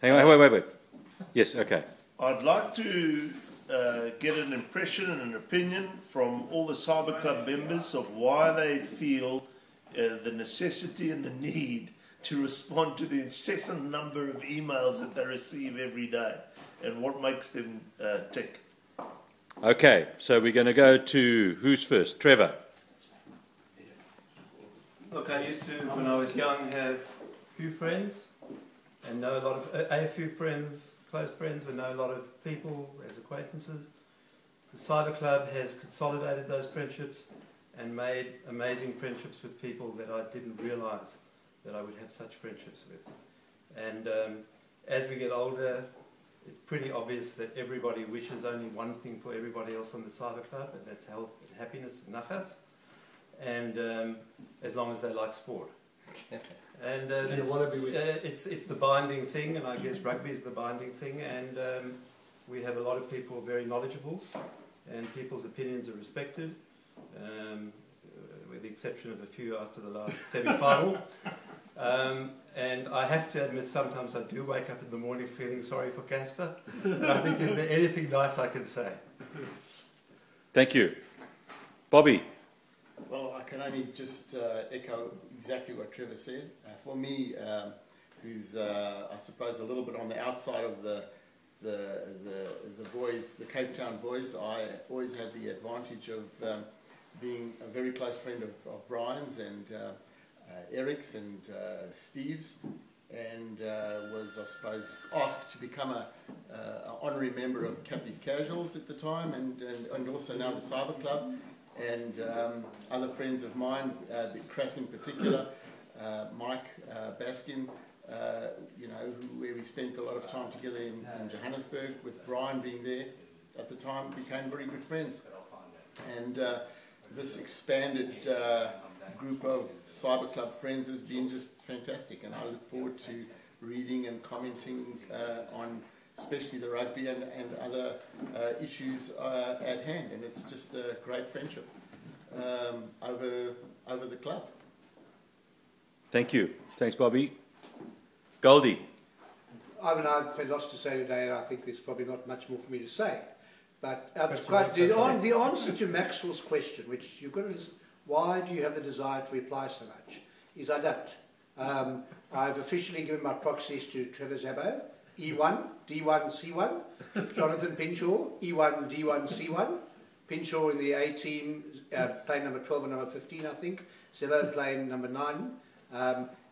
Hang on, wait. Yes, okay. I'd like to get an impression and an opinion from all the Cyberclub members of why they feel the necessity and the need to respond to the incessant number of emails that they receive every day, and what makes them tick. Okay, so we're going to go to, who's first? Trevor. Look, I used to, when I was young, have a few friends and know a lot of, a few friends, close friends, and know a lot of people as acquaintances. The Cyberclub has consolidated those friendships and made amazing friendships with people that I didn't realise that I would have such friendships with. And as we get older, it's pretty obvious that everybody wishes only one thing for everybody else on the Cyberclub, and that's health and happiness and nachas. And as long as they like sport. And it's the binding thing, and I guess rugby is the binding thing, and we have a lot of people very knowledgeable, and people's opinions are respected, with the exception of a few after the last semi-final. And I have to admit, sometimes I do wake up in the morning feeling sorry for Casper, and I think, is there anything nice I can say? Thank you. Bobby. Well, I can only just echo exactly what Trevor said. For me, who's I suppose a little bit on the outside of the boys, the Cape Town boys, I always had the advantage of being a very close friend of Brian's and Eric's and Steve's, and was, I suppose, asked to become an honorary member of Cappy's Casuals at the time, and also now the Cyberclub. And other friends of mine, Crass in particular, Mike Baskin, where we spent a lot of time together in Johannesburg, with Brian being there at the time, became very good friends. And this expanded group of Cyberclub friends has been just fantastic, and I look forward to reading and commenting on especially the rugby and other issues at hand, and it's just a great friendship over the club. Thank you. Thanks, Bobby. Goldie. I've had lots to say today, and I think there's probably not much more for me to say. But the answer to Maxwell's question, which you've got to listen, why do you have the desire to reply so much, is I don't. I've officially given my proxies to Trevor Zabo, E1, D1, C1, Jonathan Pinshaw, E1, D1, C1, Pinshaw in the A team, playing number 12 and number 15, I think, Zebo playing number 9,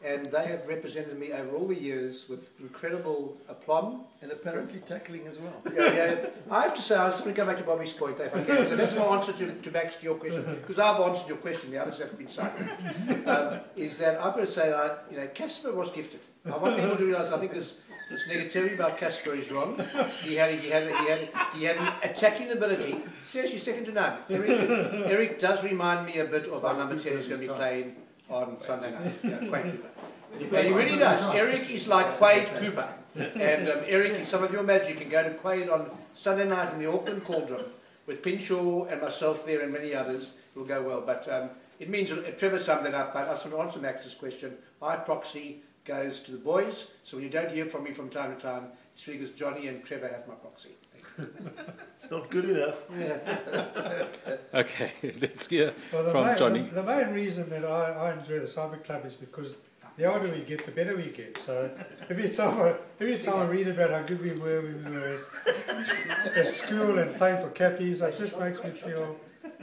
and they have represented me over all the years with incredible aplomb. And apparently tackling as well. Yeah. I have to say, I just want to go back to Bobby's point, if I can. So that's my answer to Max, to your question, because I've answered your question, the others have been silent. Is that I've got to say that, Casper was gifted. I want people to realise, I think this negativity about Casper is wrong. He had an attacking ability. Seriously, second to none. Eric does remind me a bit of our number 10 who's going to be playing on Sunday night. Quade Cooper. He really does. Eric is like Quade Cooper. And Eric, some of your magic can go to Quade on Sunday night in the Auckland Cauldron with Pinshaw and myself there and many others. It will go well. But it means, Trevor summed it up, but I just want to answer Max's question. My proxy goes to the boys, so when you don't hear from me from time to time, it's because Johnny and Trevor have my proxy. It's not good enough. Okay, let's hear from Johnny. The main reason that I enjoy the Cyberclub is because the older we get, the better we get. So every time I read about how good we were at school and playing for Cappies, it just makes me feel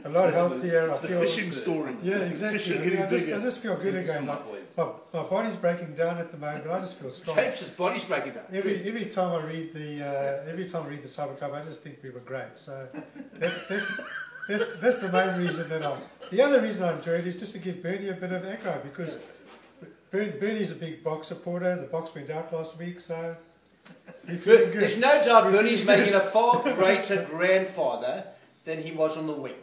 a lot healthier. It's the fishing story. Yeah, exactly. I just feel good again. My body's breaking down at the moment, but I just feel strong. James' body's breaking down. Every time I read the Cyberclub, I just think we were great. So that's the main reason that the other reason I enjoy it is just to give Bernie a bit of aggro, because Bernie's a big box supporter. The box went out last week, so we're feeling good. There's no doubt Bernie's making a far greater grandfather than he was on the wing.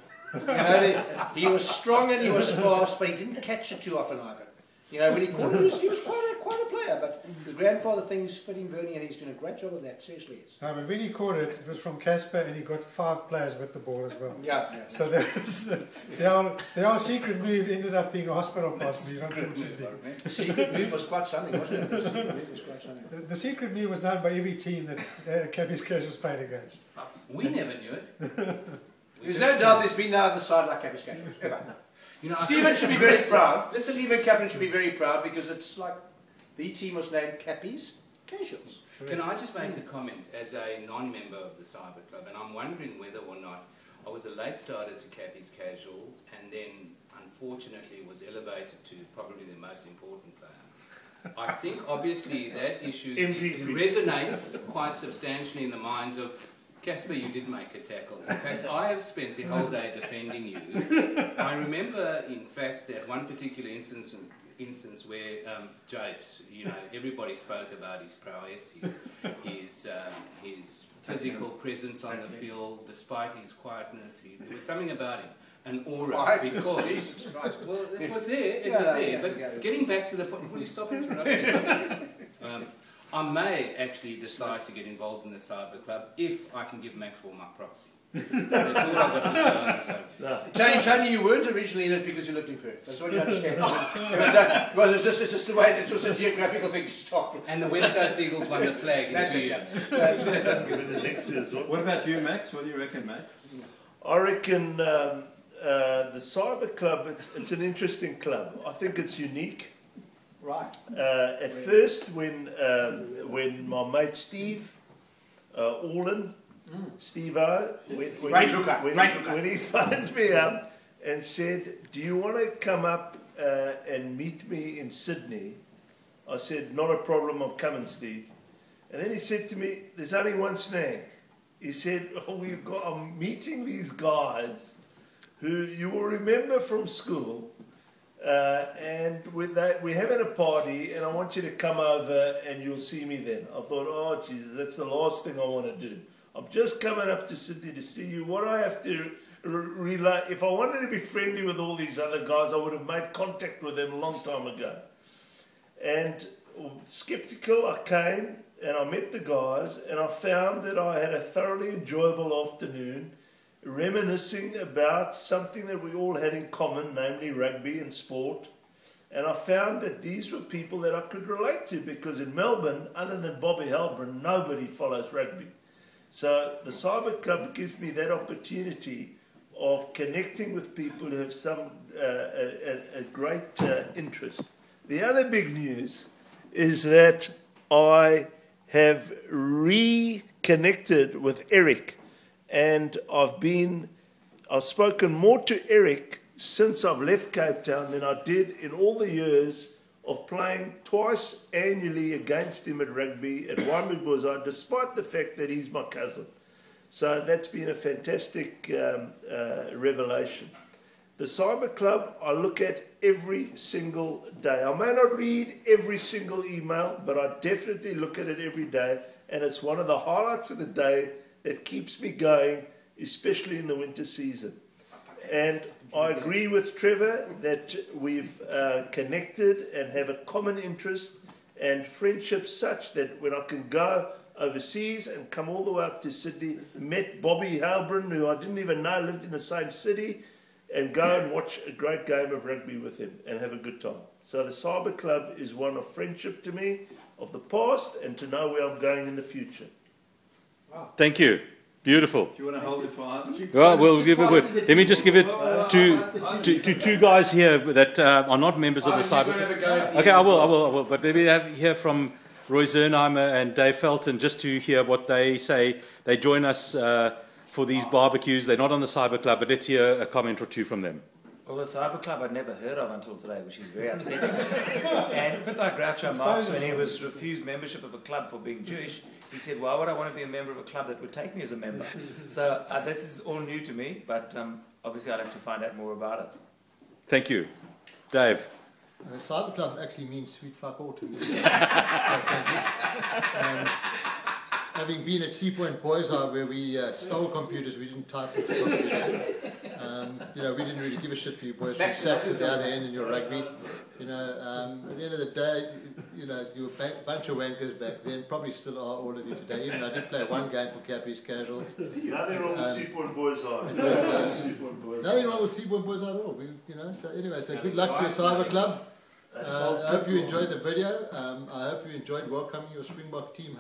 He was strong and he was fast, but he didn't catch it too often either. When he caught it, he was quite a player. But grandfather thing is fitting Bernie, and he's doing a great job of that. Seriously, yes. No, but when he caught it, it was from Casper, and he got 5 players with the ball as well. Yeah. So there was, the old secret move ended up being a hospital pass move, unfortunately. The secret move was quite something, wasn't it? The secret move was quite something. The secret move was known by every team that Cabby's Casuals played against. We never knew it. There's no doubt there's been no other side like Cappy's Casuals, ever. You know, Stephen should be very proud. Stephen Kaplan should be very proud because it's like the team was named Cappy's Casuals. Can I just make a comment as a non-member of the Cyberclub, and I'm wondering whether or not I was a late starter to Cappy's Casuals, and then unfortunately was elevated to probably the most important player. I think obviously that issue resonates quite substantially in the minds of Casper. You did make a tackle. In fact, I have spent the whole day defending you. I remember, in fact, that one particular instance where Japes, you know, everybody spoke about his prowess, his physical presence on the field, despite his quietness. There was something about him, an aura. Because Jesus Christ. Well, it was there. But getting back to the point, will you stop interrupting? I may actually decide to get involved in the Cyberclub if I can give Maxwell my proxy. That's all I've got to say on the subject. Tony, you weren't originally in it because you lived in Perth. That's what you understand. It's just the way, it was a geographical thing to stop. And the West Coast Eagles won the flag in 2 years. What about you, Max? What do you reckon, mate? I reckon the Cyberclub, it's an interesting club. I think it's unique. Right. At first, when my mate Steve Allen, Steve-O, when he phoned me up and said, "Do you want to come up and meet me in Sydney?" I said, "Not a problem, I'm coming, Steve." And then he said to me, "There's only one snag." He said, I'm meeting these guys who you will remember from school, and we're having a party, and I want you to come over and you'll see me then. I thought, oh, Jesus, that's the last thing I want to do. I'm just coming up to Sydney to see you. What I have to relay, if I wanted to be friendly with all these other guys, I would have made contact with them a long time ago. And skeptical, I came and I met the guys, and I found that I had a thoroughly enjoyable afternoon reminiscing about something that we all had in common, namely rugby and sport. And I found that these were people that I could relate to, because in Melbourne, other than Bobby Halbron, nobody follows rugby. So the Cyberclub gives me that opportunity of connecting with people who have some a great interest. The other big news is that I have reconnected with Eric, and I've spoken more to Eric since I've left Cape Town than I did in all the years of playing twice annually against him at rugby at Waimubuza, despite the fact that he's my cousin. So that's been a fantastic revelation. The Cyberclub I look at every single day. I may not read every single email, but I definitely look at it every day, and it's one of the highlights of the day that keeps me going, especially in the winter season. And I agree with Trevor that we've connected and have a common interest and friendship such that when I can go overseas and come all the way up to Sydney, met Bobby Halbron, who I didn't even know lived in the same city, and go and watch a great game of rugby with him and have a good time. So the Cyberclub is one of friendship to me, of the past, and to know where I'm going in the future. Wow. Thank you. Beautiful. Do you want to hold it for Ivan? Well, we'll give it. Let me just give it to two guys here that are not members of the Cyberclub. Okay, I will. But let me hear from Roy Zernheimer and Dave Felton just to hear what they say. They join us for these barbecues. They're not on the Cyberclub, but let's hear a comment or two from them. Well, the Cyberclub I'd never heard of until today, which is very upsetting. And a bit like Groucho Marx, when he was refused membership of a club for being Jewish, he said, why would I want to be a member of a club that would take me as a member? So this is all new to me, but obviously I'd have to find out more about it. Thank you. Dave? Cyberclub actually means sweet fuck all to me. Having been at Sea Point Boys, where we stole computers, we didn't type with the computers. We didn't really give a shit for you boys. We sat at the other end in your rugby. At the end of the day, you know, you were a bunch of wankers back then, probably still are, all of you today. Even I did play one game for Cappy's Casuals. Nothing wrong with Seapoint Boys are. Nothing wrong with Seapoint Boys at all. You know, so anyway, so good luck to your Cyber Club. I hope you enjoyed the video. I hope you enjoyed welcoming your Springbok team.